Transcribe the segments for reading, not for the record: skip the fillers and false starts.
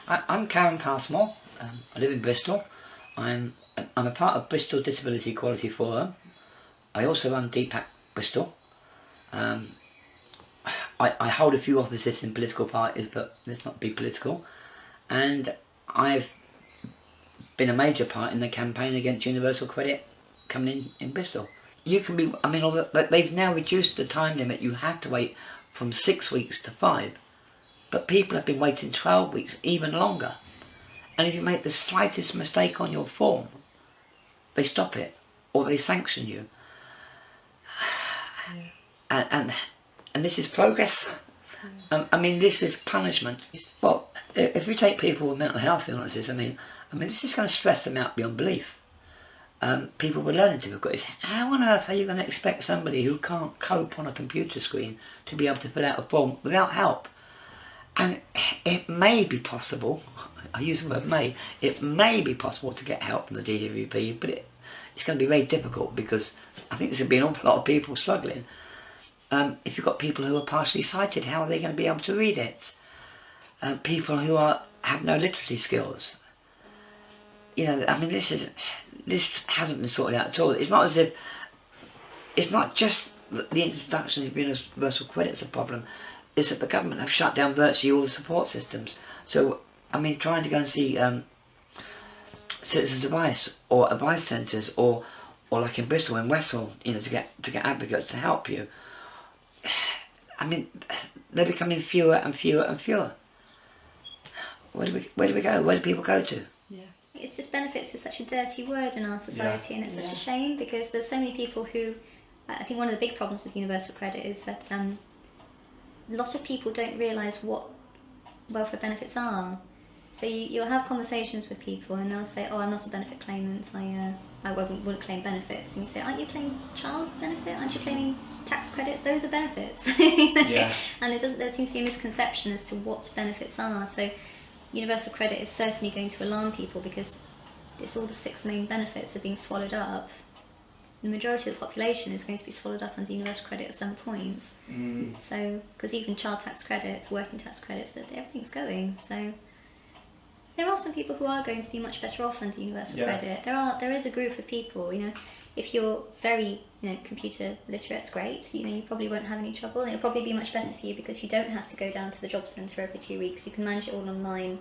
I'm Karen Passmore. I live in Bristol. I'm a part of Bristol Disability Equality Forum. I also run DPAC Bristol. I hold a few offices in political parties, but let's not be political. And I've been a major part in the campaign against universal credit coming in Bristol. You can be, I mean, they've now reduced the time limit. You have to wait from 6 weeks to 5. But people have been waiting 12 weeks, even longer. And if you make the slightest mistake on your form, they stop it or they sanction you. And this is progress. I mean, this is punishment. Well, if you take people with mental health illnesses, I mean, this is going to stress them out beyond belief. People with learning difficulties. How on earth are you going to expect somebody who can't cope on a computer screen to be able to fill out a form without help? And it may be possible, I use the word may, it may be possible to get help from the DWP, but it's going to be very difficult because I think there's going to be an awful lot of people struggling. If you've got people who are partially sighted, how are they going to be able to read it? People who have no literacy skills. You know, I mean, this hasn't been sorted out at all. It's not as if, it's not just the introduction of universal credit's a problem. Is that the government have shut down virtually all the support systems. So, I mean, trying to go and see citizens' advice or advice centres, or like in Bristol and Wessel, you know, to get advocates to help you. I mean, they're becoming fewer and fewer and fewer. Where do we go? Where do people go to? Yeah. It's just benefits is such a dirty word in our society, and it's such a shame because there's so many people who. I think one of the big problems with universal credit is that. A lot of people don't realise what welfare benefits are. So you'll have conversations with people and they'll say, oh, I'm not a benefit claimant, I wouldn't claim benefits. And you say, aren't you claiming child benefit? Aren't you claiming tax credits? Those are benefits. Yeah. And there seems to be a misconception as to what benefits are. So universal credit is certainly going to alarm people because it's all the 6 main benefits are being swallowed up. The majority of the population is going to be swallowed up under universal credit at some point. So, because even child tax credits, working tax credits, everything's going. So, there are some people who are going to be much better off under universal credit. There is a group of people. You know, if you're very computer literate, it's great. You know, you probably won't have any trouble, and it'll probably be much better for you because you don't have to go down to the job centre every 2 weeks. You can manage it all online,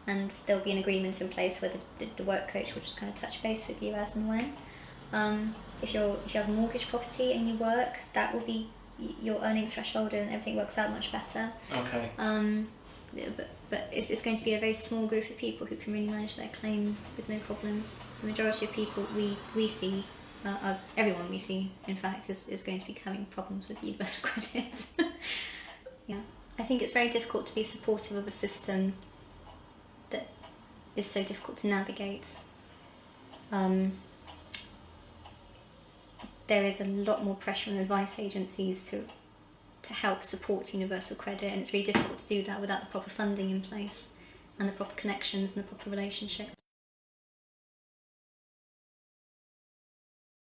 and there'll be an agreement in place where the work coach will just kind of touch base with you as and when. If you have a mortgage property and you work, that will be your earnings threshold and everything works out much better. Okay. But it's going to be a very small group of people who can really manage their claim with no problems. The majority of people we see, everyone we see, in fact, is going to be having problems with universal credit. Yeah, I think it's very difficult to be supportive of a system that is so difficult to navigate. There is a lot more pressure on advice agencies to help support universal credit, and it's really difficult to do that without the proper funding in place and the proper connections and the proper relationships.